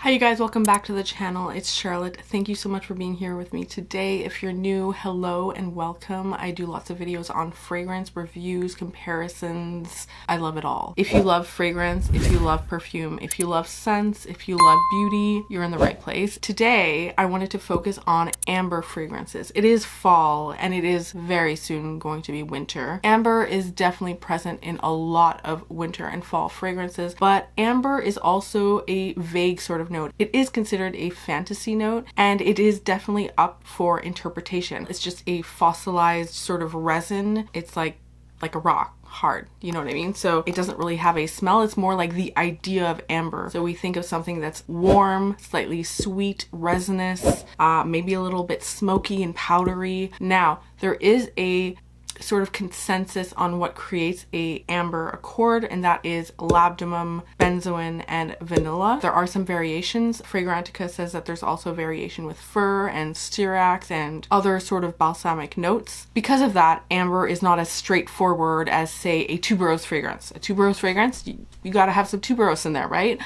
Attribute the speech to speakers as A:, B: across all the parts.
A: Hi you guys, welcome back to the channel. It's Charlotte. Thank you so much for being here with me today. If you're new, hello and welcome. I do lots of videos on fragrance, reviews, comparisons. I love it all. If you love fragrance, if you love perfume, if you love scents, if you love beauty, you're in the right place. Today, I wanted to focus on amber fragrances. It is fall and it is very soon going to be winter. Amber is definitely present in a lot of winter and fall fragrances, but amber is also a vague sort of note. It is considered a fantasy note and it is definitely up for interpretation. It's just a fossilized sort of resin. It's like a rock, hard, you know what I mean? So it doesn't really have a smell. It's more like the idea of amber. So we think of something that's warm, slightly sweet, resinous, maybe a little bit smoky and powdery. Now, there is a sort of consensus on what creates a amber accord, and that is labdanum, benzoin, and vanilla. There are some variations. Fragrantica says that there's also variation with fir and styrax and other sort of balsamic notes. Because of that, amber is not as straightforward as, say, a tuberose fragrance. A tuberose fragrance, you gotta have some tuberose in there, right?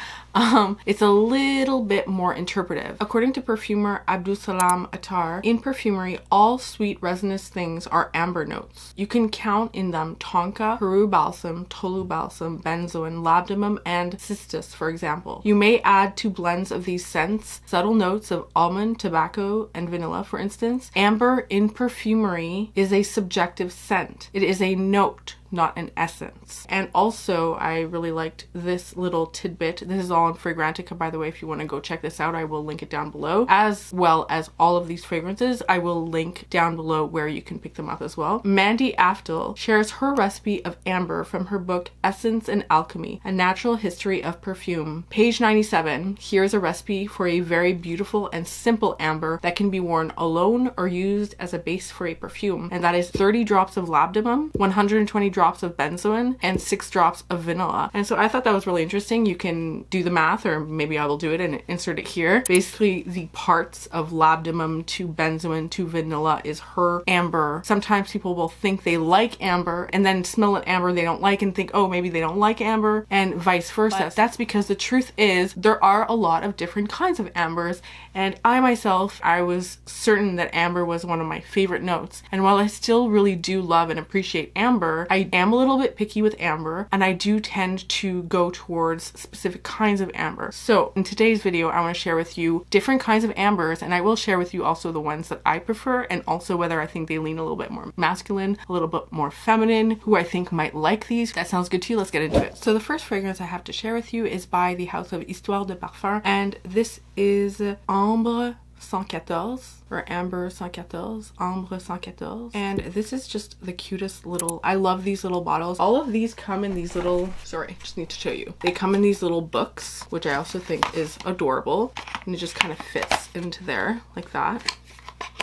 A: It's a little bit more interpretive. According to perfumer Abdulsalam Attar, in perfumery, all sweet resinous things are amber notes. You can count in them tonka, Peru balsam, Tolu balsam, benzoin, labdanum, and cistus, for example. You may add to blends of these scents subtle notes of almond, tobacco, and vanilla, for instance. Amber in perfumery is a subjective scent. It is a note, not an essence. And also, I really liked this little tidbit. This is all on Fragrantica, by the way. If you want to go check this out, I will link it down below. As well as all of these fragrances, I will link down below where you can pick them up as well. Mandy Aftel shares her recipe of amber from her book Essence and Alchemy, A Natural History of Perfume. Page 97, here's a recipe for a very beautiful and simple amber that can be worn alone or used as a base for a perfume. And that is 30 drops of labdanum, 120 drops of benzoin, and 6 drops of vanilla. And so I thought that was really interesting. You can do the math, or maybe I will do it and insert it here. Basically, the parts of labdanum to benzoin to vanilla is her amber. Sometimes people will think they like amber and then smell an amber they don't like and think, oh, maybe they don't like amber, and vice versa. But that's because the truth is there are a lot of different kinds of ambers, and I myself, I was certain that amber was one of my favorite notes. And while I still really do love and appreciate amber, I am a little bit picky with amber, and I do tend to go towards specific kinds of amber. So in today's video, I want to share with you different kinds of ambers, and I will share with you also the ones that I prefer, and also whether I think they lean a little bit more masculine, a little bit more feminine, who I think might like these. That sounds good to you? Let's get into it. So the first fragrance I have to share with you is by the house of Histoires de Parfums, and this is Ambre 114, or Amber 114, Ambre 114. And this is just the cutest little, I love these little bottles. All of these come in these little, sorry, just need to show you. They come in these little books, which I also think is adorable. And it just kind of fits into there like that.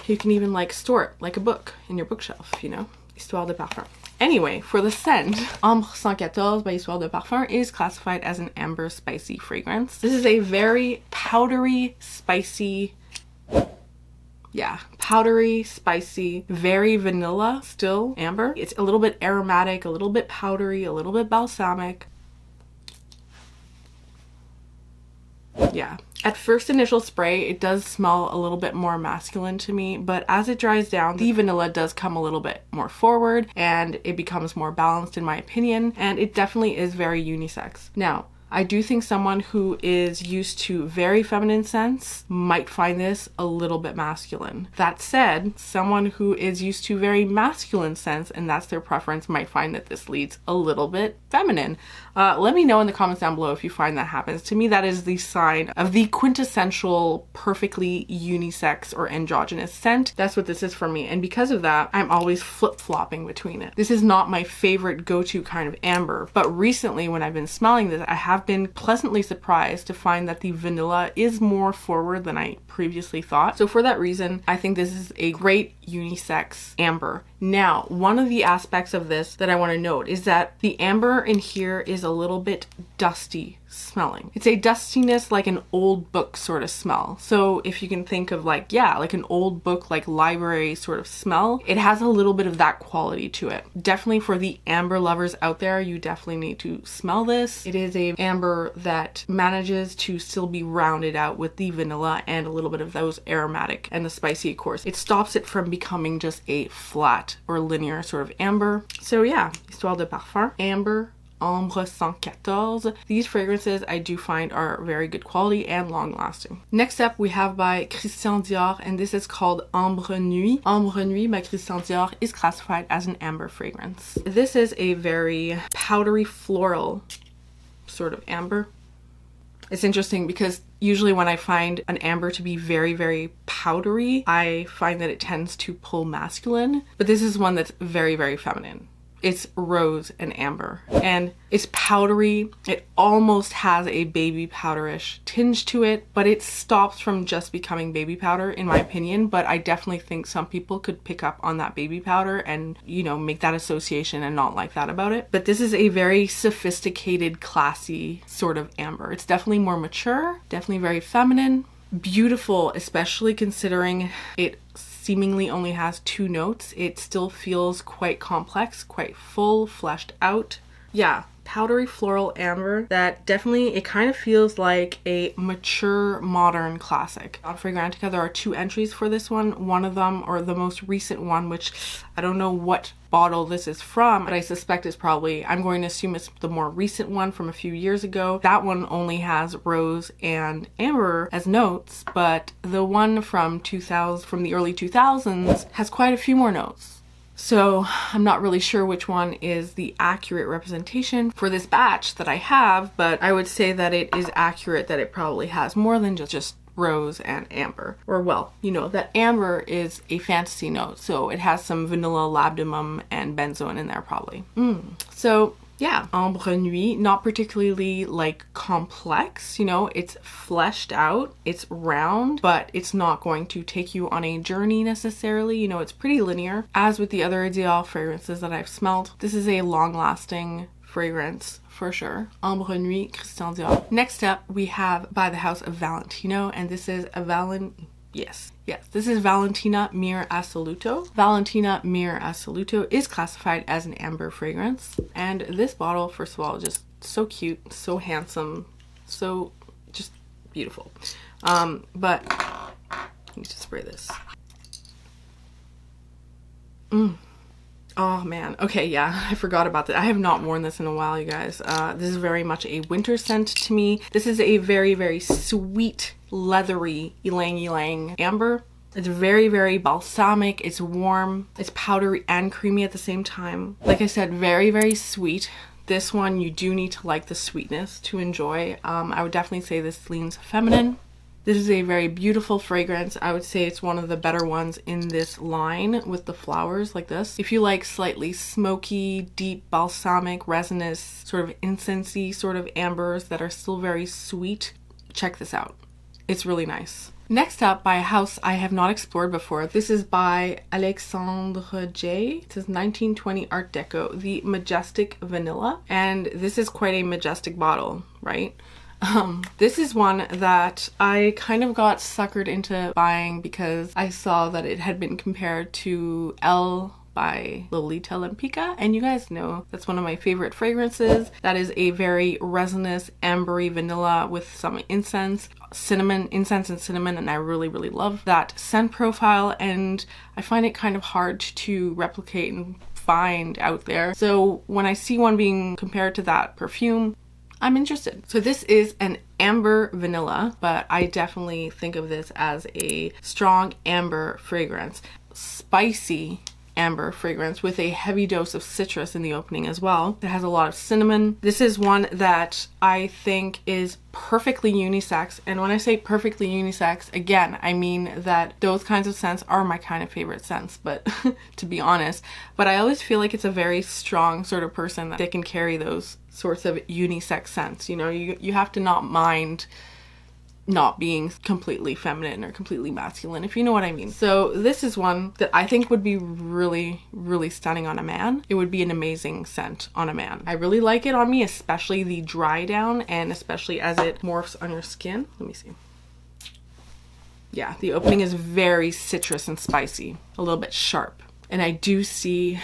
A: You can even like store it like a book in your bookshelf, you know, Histoires de Parfum. Anyway, for the scent, Ambre 114 by Histoires de Parfum is classified as an amber spicy fragrance. This is a very powdery, spicy, powdery, spicy, very vanilla still amber. It's a little bit aromatic, a little bit powdery, a little bit balsamic. Yeah. At first initial spray, it does smell a little bit more masculine to me, but as it dries down, the vanilla does come a little bit more forward and it becomes more balanced in my opinion, and it definitely is very unisex. Now, I do think someone who is used to very feminine scents might find this a little bit masculine. That said, someone who is used to very masculine scents and that's their preference might find that this leads a little bit feminine. Let me know in the comments down below if you find that happens. To me, that is the sign of the quintessential perfectly unisex or androgynous scent. That's what this is for me. And because of that, I'm always flip-flopping between it. This is not my favorite go-to kind of amber, but recently when I've been smelling this, I have been pleasantly surprised to find that the vanilla is more forward than I previously thought. So for that reason, I think this is a great unisex amber. Now, one of the aspects of this that I want to note is that the amber in here is a little bit dusty smelling. It's a dustiness like an old book sort of smell. So if you can think of like, yeah, like an old book, like library sort of smell, it has a little bit of that quality to it. Definitely for the amber lovers out there, you definitely need to smell this. It is a amber that manages to still be rounded out with the vanilla and a little bit of those aromatic and the spicy, of course. It stops it from becoming just a flat or linear sort of amber. So yeah, Histoires de Parfum, Ambre, Ambre 114. These fragrances I do find are very good quality and long lasting. Next up we have by Christian Dior, and this is called Ambre Nuit. Ambre Nuit by Christian Dior is classified as an amber fragrance. This is a very powdery floral sort of amber. It's interesting because usually when I find an amber to be very, very powdery, I find that it tends to pull masculine, but this is one that's very, very feminine. It's rose and amber, and it's powdery. It almost has a baby powderish tinge to it, but it stops from just becoming baby powder in my opinion. But I definitely think some people could pick up on that baby powder and, you know, make that association and not like that about it. But this is a very sophisticated, classy sort of amber. It's definitely more mature, definitely very feminine, beautiful, especially considering it seemingly only has 2 notes. It still feels quite complex, quite full, fleshed out. Yeah, powdery floral amber that definitely, it kind of feels like a mature modern classic. On Fragrantica there are 2 entries for this one. One of them, or the most recent one, which I don't know what bottle this is from, but I suspect it's probably, I'm going to assume it's the more recent one from a few years ago. That one only has rose and amber as notes, but the one from the early 2000s has quite a few more notes. So I'm not really sure which one is the accurate representation for this batch that I have, but I would say that it is accurate that it probably has more than just rose and amber. Or well, you know, that amber is a fantasy note, so it has some vanilla, labdanum, and benzoin in there probably. So yeah, Ambre Nuit, not particularly like complex, you know, it's fleshed out, it's round, but it's not going to take you on a journey necessarily, you know, it's pretty linear. As with the other Dior fragrances that I've smelled, this is a long-lasting fragrance for sure. Ambre Nuit, Christian Dior. Next up, we have by the house of Valentino, and this is a Yes, this is Valentina Myrrh Assoluto. Valentina Myrrh Assoluto is classified as an amber fragrance. And this bottle, first of all, just so cute, so handsome, so just beautiful. But let me just spray this. Oh man, okay, yeah, I forgot about that. I have not worn this in a while, you guys. This is very much a winter scent to me. This is a very, very sweet, leathery ylang-ylang amber. It's very, very balsamic, it's warm, it's powdery and creamy at the same time. Like I said, very, very sweet. This one, you do need to like the sweetness to enjoy. I would definitely say this leans feminine. This is a very beautiful fragrance. I would say it's one of the better ones in this line with the flowers like this. If you like slightly smoky, deep, balsamic, resinous, sort of incensey sort of ambers that are still very sweet, check this out. It's really nice. Next up, by a house I have not explored before. This is by Alexandre J. It says 1920 Art Deco, the Majestic Vanilla. And this is quite a majestic bottle, right? This is one that I kind of got suckered into buying because I saw that it had been compared to Elle by Lolita Lempicka, and you guys know that's one of my favorite fragrances. That is a very resinous, ambery vanilla with some incense and cinnamon, and I really, really love that scent profile, and I find it kind of hard to replicate and find out there. So when I see one being compared to that perfume, I'm interested. So this is an amber vanilla, but I definitely think of this as a strong amber fragrance. Spicy amber fragrance with a heavy dose of citrus in the opening as well. It has a lot of cinnamon. This is one that I think is perfectly unisex, and when I say perfectly unisex, again, I mean that those kinds of scents are my kind of favorite scents, but to be honest, but I always feel like it's a very strong sort of person that can carry those sorts of unisex scents. You know, you have to not mind not being completely feminine or completely masculine, if you know what I mean. So this is one that I think would be really, really stunning on a man. It would be an amazing scent on a man. I really like it on me, especially the dry down and especially as it morphs on your skin. Let me see. Yeah, the opening is very citrus and spicy, a little bit sharp. And I do see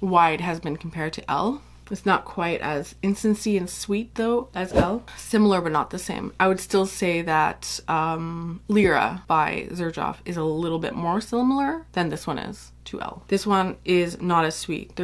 A: why it has been compared to Elle. It's not quite as incense-y and sweet though as Elle. Similar but not the same. I would still say that Lira by Xerjoff is a little bit more similar than this one is to Elle. This one is not as sweet.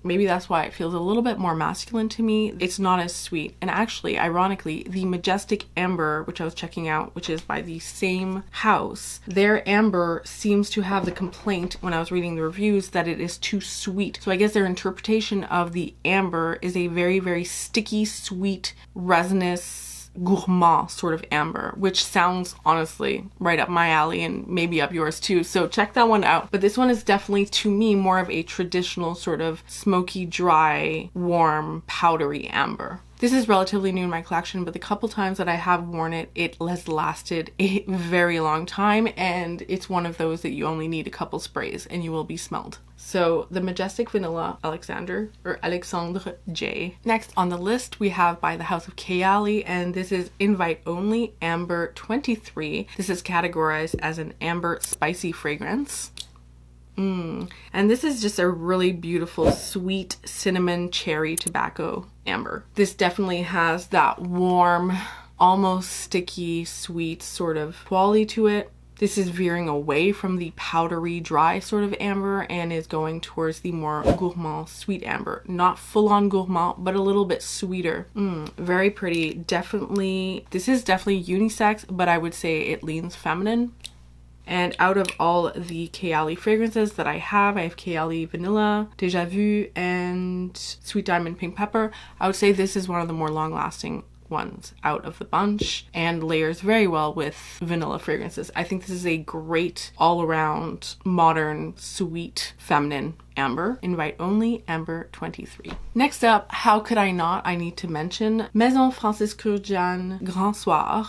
A: Maybe that's why it feels a little bit more masculine to me. It's not as sweet. And actually, ironically, the Majestic Ambre, which I was checking out, which is by the same house, their amber seems to have the complaint when I was reading the reviews that it is too sweet. So I guess their interpretation of the amber is a very, very sticky, sweet, resinous, gourmand sort of amber, which sounds honestly right up my alley and maybe up yours too, so check that one out. But this one is definitely to me more of a traditional sort of smoky, dry, warm, powdery amber. This is relatively new in my collection, but the couple times that I have worn it, it has lasted a very long time, and it's one of those that you only need a couple sprays and you will be smelled. So the Majestic Vanilla Alexandre J. Next on the list we have by the House of Kayali, and this is Invite Only Amber 23. This is categorized as an amber spicy fragrance. And this is just a really beautiful sweet cinnamon cherry tobacco amber. This definitely has that warm, almost sticky, sweet sort of quality to it. This is veering away from the powdery, dry sort of amber and is going towards the more gourmand, sweet amber. Not full-on gourmand, but a little bit sweeter. Very pretty. Definitely, this is definitely unisex, but I would say it leans feminine. And out of all the Kayali fragrances that I have Kayali Vanilla, Déjà Vu, and Sweet Diamond Pink Pepper. I would say this is one of the more long-lasting ones out of the bunch and layers very well with vanilla fragrances. I think this is a great all-around modern sweet feminine amber. Invite Only Amber 23. Next up, how could I not? I need to mention Maison Kurkdjian Grand Soir.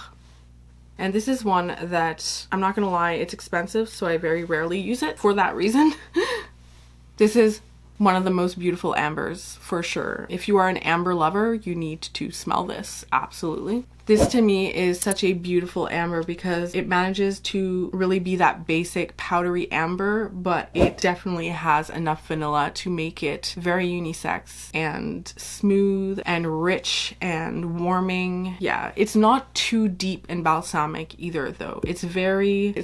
A: And this is one that, I'm not gonna lie, it's expensive, so I very rarely use it for that reason. This is one of the most beautiful ambers, for sure. If you are an amber lover, you need to smell this, absolutely. This to me is such a beautiful amber because it manages to really be that basic powdery amber, but it definitely has enough vanilla to make it very unisex and smooth and rich and warming. Yeah, it's not too deep and balsamic either though. It's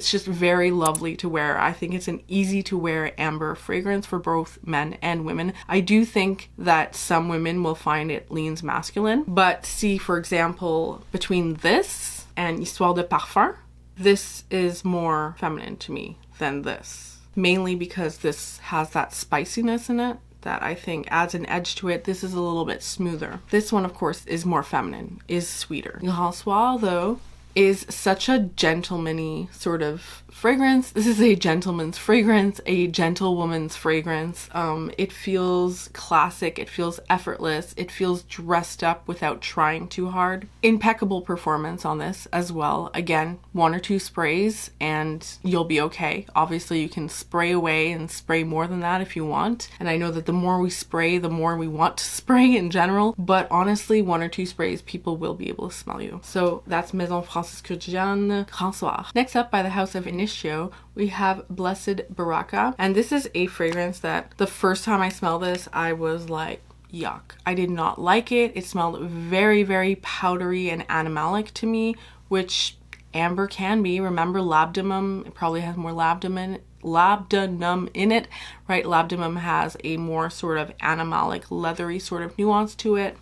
A: just very lovely to wear. I think it's an easy to wear amber fragrance for both men and women. I do think that some women will find it leans masculine, but see, for example, between this and Histoires de Parfum, this is more feminine to me than this. Mainly because this has that spiciness in it that I think adds an edge to it. This is a little bit smoother. This one, of course, is more feminine, is sweeter. Grand Soir, though, is such a gentleman-y sort of fragrance. This is a gentleman's fragrance, a gentlewoman's fragrance. It feels classic, it feels effortless, it feels dressed up without trying too hard. Impeccable performance on this as well. Again, 1 or 2 sprays and you'll be okay. Obviously you can spray away and spray more than that if you want. And I know that the more we spray, the more we want to spray in general, but honestly 1 or 2 sprays, people will be able to smell you. So that's Maison Kurkdjian Grand Soir. Next up, by the House of Initio, we have Blessed Baraka. And this is a fragrance that the first time I smelled this, I was like, yuck. I did not like it. It smelled very, very powdery and animalic to me, which amber can be. Remember labdanum, it probably has more labdanum in it, right? Labdanum has a more sort of animalic, leathery sort of nuance to it.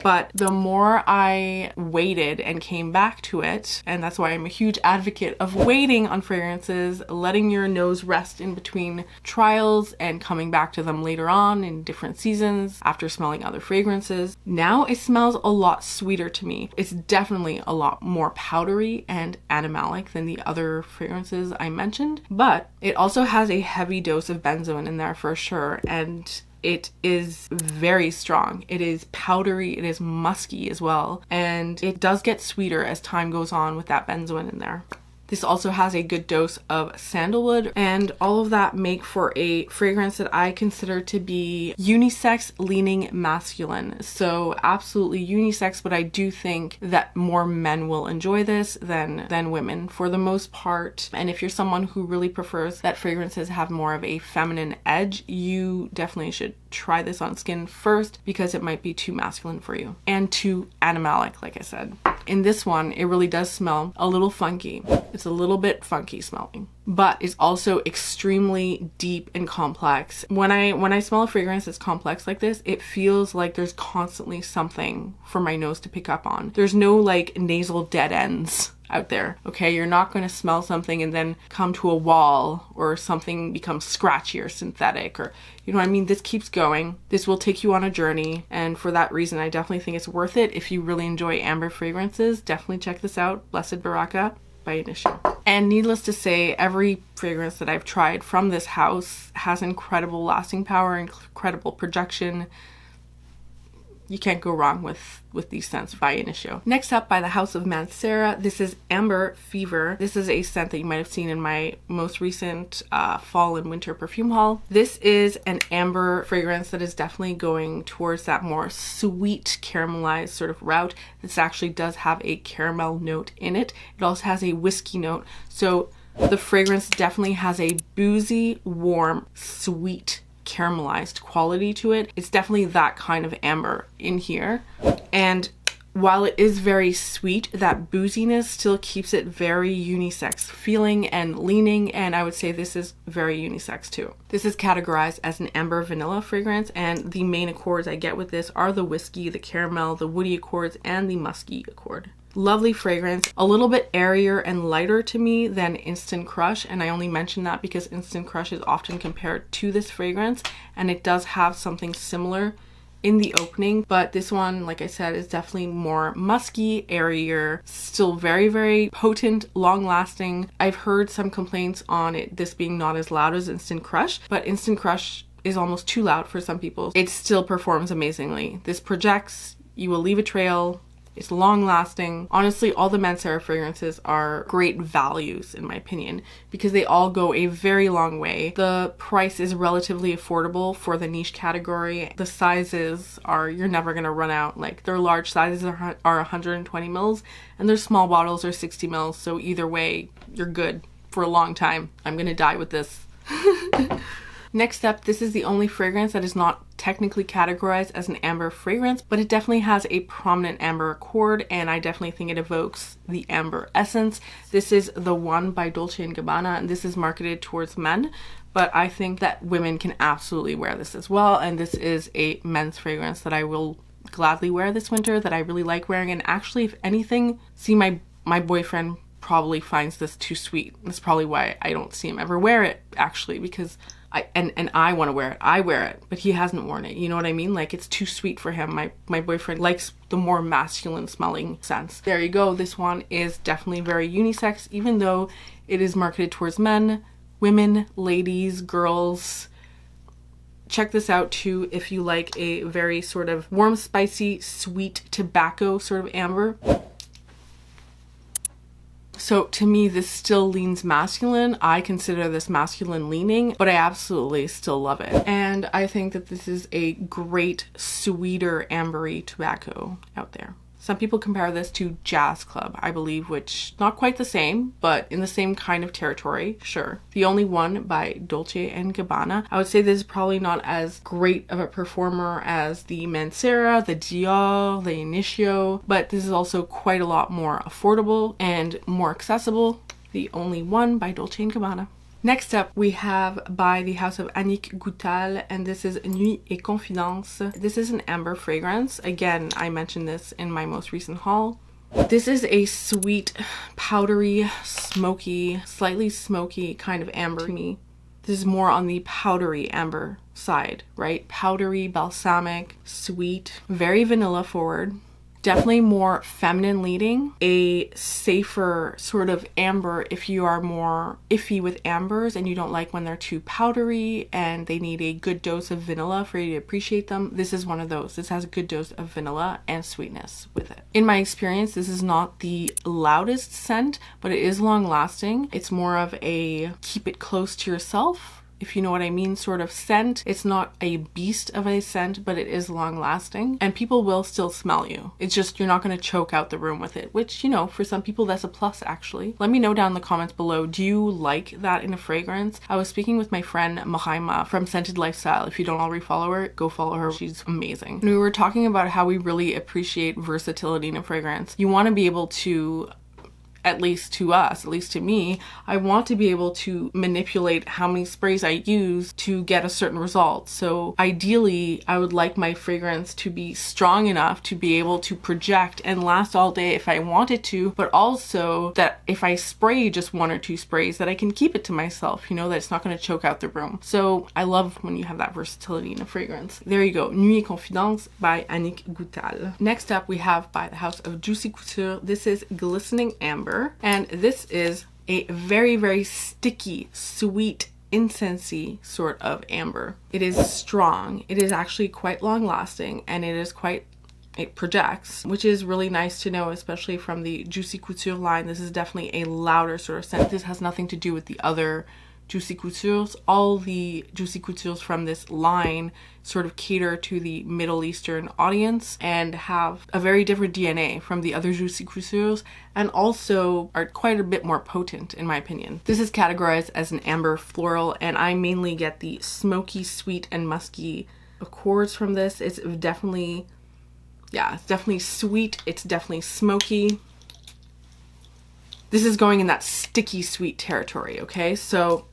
A: But the more I waited and came back to it, and that's why I'm a huge advocate of waiting on fragrances, letting your nose rest in between trials and coming back to them later on in different seasons after smelling other fragrances. Now it smells a lot sweeter to me. It's definitely a lot more powdery and animalic than the other fragrances I mentioned, but it also has a heavy dose of benzoin in there for sure. And it is very strong. It is powdery, it is musky as well, and it does get sweeter as time goes on with that benzoin in there. This also has a good dose of sandalwood, and all of that make for a fragrance that I consider to be unisex leaning masculine. So absolutely unisex, but I do think that more men will enjoy this than women for the most part. And if you're someone who really prefers that fragrances have more of a feminine edge, you definitely should try this on skin first, because it might be too masculine for you and too animalic, like I said. In this one, it really does smell a little funky. It's a little bit funky smelling, but it's also extremely deep and complex. When I smell a fragrance that's complex like this, it feels like there's constantly something for my nose to pick up on. There's no like nasal dead ends out there, okay? You're not going to smell something and then come to a wall, or something becomes scratchy or synthetic, or you know what I mean? This keeps going. This will take you on a journey, and for that reason I definitely think it's worth it. If you really enjoy amber fragrances, definitely check this out. Blessed Baraka by Initio. And needless to say, every fragrance that I've tried from this house has incredible lasting power, incredible projection. You can't go wrong with these scents by Initio. Next up, by the house of Mancera, this is Amber Fever. This is a scent that you might have seen in my most recent fall and winter perfume haul. This is an amber fragrance that is definitely going towards that more sweet caramelized sort of route. This actually does have a caramel note in it. It also has a whiskey note. So the fragrance definitely has a boozy, warm, sweet, caramelized quality to it. It's definitely that kind of amber in here, and while it is very sweet, that booziness still keeps it very unisex feeling and leaning, and I would say this is very unisex too. This is categorized as an amber vanilla fragrance, and the main accords I get with this are the whiskey, the caramel, the woody accords, and the musky accord. Lovely fragrance, a little bit airier and lighter to me than Instant Crush, and I only mention that because Instant Crush is often compared to this fragrance, and it does have something similar in the opening, but this one, like I said, is definitely more musky, airier, still very, very potent, long lasting. I've heard some complaints on it, this being not as loud as Instant Crush, but Instant Crush is almost too loud for some people. It still performs amazingly. This projects, you will leave a trail. It's long lasting. Honestly, all the Mancera fragrances are great values in my opinion, because they all go a very long way. The price is relatively affordable for the niche category. The sizes are, you're never gonna run out. Like their large sizes are 120 mils and their small bottles are 60 mils. So either way, you're good for a long time. I'm gonna die with this. Next up, this is the only fragrance that is not technically categorized as an amber fragrance, but it definitely has a prominent amber accord, and I definitely think it evokes the amber essence. This is the One by Dolce & Gabbana, and this is marketed towards men, but I think that women can absolutely wear this as well, and this is a men's fragrance that I will gladly wear this winter, that I really like wearing. And actually, if anything, see, my boyfriend probably finds this too sweet. That's probably why I don't see him ever wear it, actually, because I want to wear it. I wear it, but he hasn't worn it. You know what I mean? Like, it's too sweet for him. My boyfriend likes the more masculine smelling scents. There you go. This one is definitely very unisex, even though it is marketed towards men, women, ladies, girls. Check this out too if you like a very sort of warm, spicy, sweet tobacco sort of amber. So to me, this still leans masculine. I consider this masculine leaning, but I absolutely still love it. And I think that this is a great, sweeter, ambery tobacco out there. Some people compare this to Jazz Club, I believe, which not quite the same, but in the same kind of territory, sure. The Only One by Dolce & Gabbana. I would say this is probably not as great of a performer as the Mancera, the Dior, the Initio, but this is also quite a lot more affordable and more accessible. The Only One by Dolce & Gabbana. Next up, we have by the house of Annick Goutal, and this is Nuit et Confidence. This is an amber fragrance. Again, I mentioned this in my most recent haul. This is a sweet, powdery, smoky, slightly smoky kind of amber to me. This is more on the powdery amber side, right? Powdery, balsamic, sweet, very vanilla forward. Definitely more feminine leading, a safer sort of amber if you are more iffy with ambers and you don't like when they're too powdery and they need a good dose of vanilla for you to appreciate them. This is one of those. This has a good dose of vanilla and sweetness with it. In my experience, this is not the loudest scent, but it is long lasting. It's more of a keep it close to yourself, if you know what I mean, sort of scent. It's not a beast of a scent, but it is long lasting and people will still smell you. It's just you're not going to choke out the room with it, which, you know, for some people that's a plus actually. Let me know down in the comments below, do you like that in a fragrance? I was speaking with my friend Myrrh from Scented Lifestyle. If you don't already follow her, go follow her. She's amazing. And we were talking about how we really appreciate versatility in a fragrance. You want to be able to, at least to us, at least to me, I want to be able to manipulate how many sprays I use to get a certain result. So ideally, I would like my fragrance to be strong enough to be able to project and last all day if I wanted to, but also that if I spray just 1 or 2 sprays, that I can keep it to myself, you know, that it's not going to choke out the room. So I love when you have that versatility in a fragrance. There you go, Nuit et Confidence by Annick Goutal. Next up, we have by the house of Juicy Couture. This is Glistening Amber. And this is a very, very sticky, sweet, incensey sort of amber. It is strong. It is actually quite long lasting and it projects, which is really nice to know, especially from the Juicy Couture line. This is definitely a louder sort of scent. This has nothing to do with the other Juicy Coutures. All the Juicy Coutures from this line sort of cater to the Middle Eastern audience and have a very different DNA from the other Juicy Coutures, and also are quite a bit more potent in my opinion. This is categorized as an amber floral, and I mainly get the smoky, sweet, and musky accords from this. It's definitely, yeah, it's definitely sweet. It's definitely smoky. This is going in that sticky sweet territory, okay? So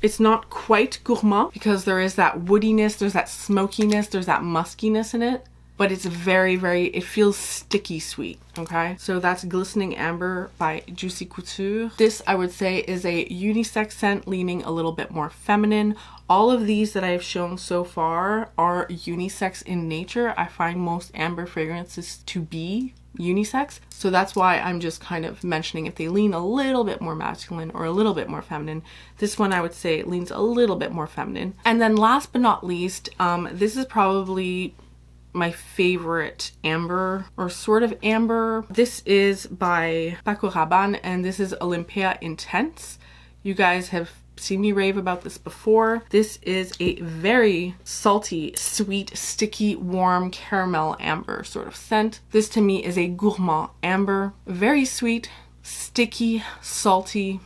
A: it's not quite gourmand because there is that woodiness, there's that smokiness, there's that muskiness in it, but it's very, very, it feels sticky sweet, okay? So that's Glistening Amber by Juicy Couture. This, I would say, is a unisex scent leaning a little bit more feminine. All of these that I've shown so far are unisex in nature. I find most amber fragrances to be unisex, so that's why I'm just kind of mentioning if they lean a little bit more masculine or a little bit more feminine. This one I would say leans a little bit more feminine. And then last but not least, this is probably my favorite amber, or sort of amber. This is by Paco Rabanne and this is Olympea Intense. You guys have seen me rave about this before. This is a very salty, sweet, sticky, warm caramel amber sort of scent. This to me is a gourmand amber. Very sweet, sticky, salty,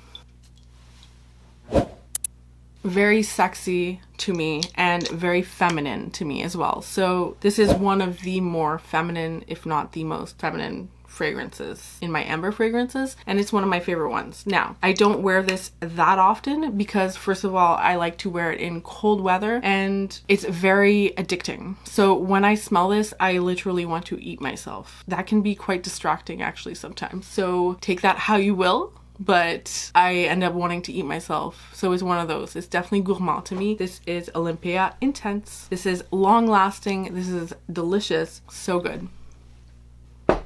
A: very sexy to me, and very feminine to me as well. So this is one of the more feminine, if not the most feminine fragrances in my amber fragrances, and it's one of my favorite ones. Now, I don't wear this that often because first of all, I like to wear it in cold weather and it's very addicting. So when I smell this, I literally want to eat myself. That can be quite distracting actually sometimes. So take that how you will, but I end up wanting to eat myself. So it's one of those. It's definitely gourmand to me. This is Olympea Intense. This is long lasting. This is delicious. So good.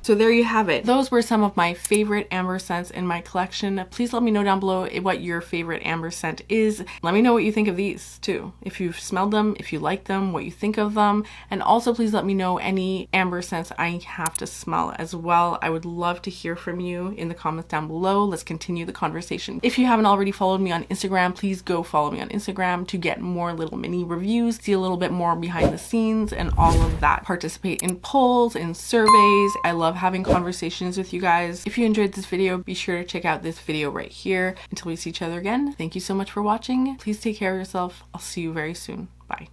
A: So there you have it. Those were some of my favorite amber scents in my collection. Please let me know down below what your favorite amber scent is. Let me know what you think of these too. If you've smelled them, if you like them, what you think of them. And also please let me know any amber scents I have to smell as well. I would love to hear from you in the comments down below. Let's continue the conversation. If you haven't already followed me on Instagram, please go follow me on Instagram to get more little mini reviews, see a little bit more behind the scenes and all of that. Participate in polls, in surveys. I love having conversations with you guys. If you enjoyed this video, be sure to check out this video right here. Until we see each other again, thank you so much for watching. Please take care of yourself. I'll see you very soon.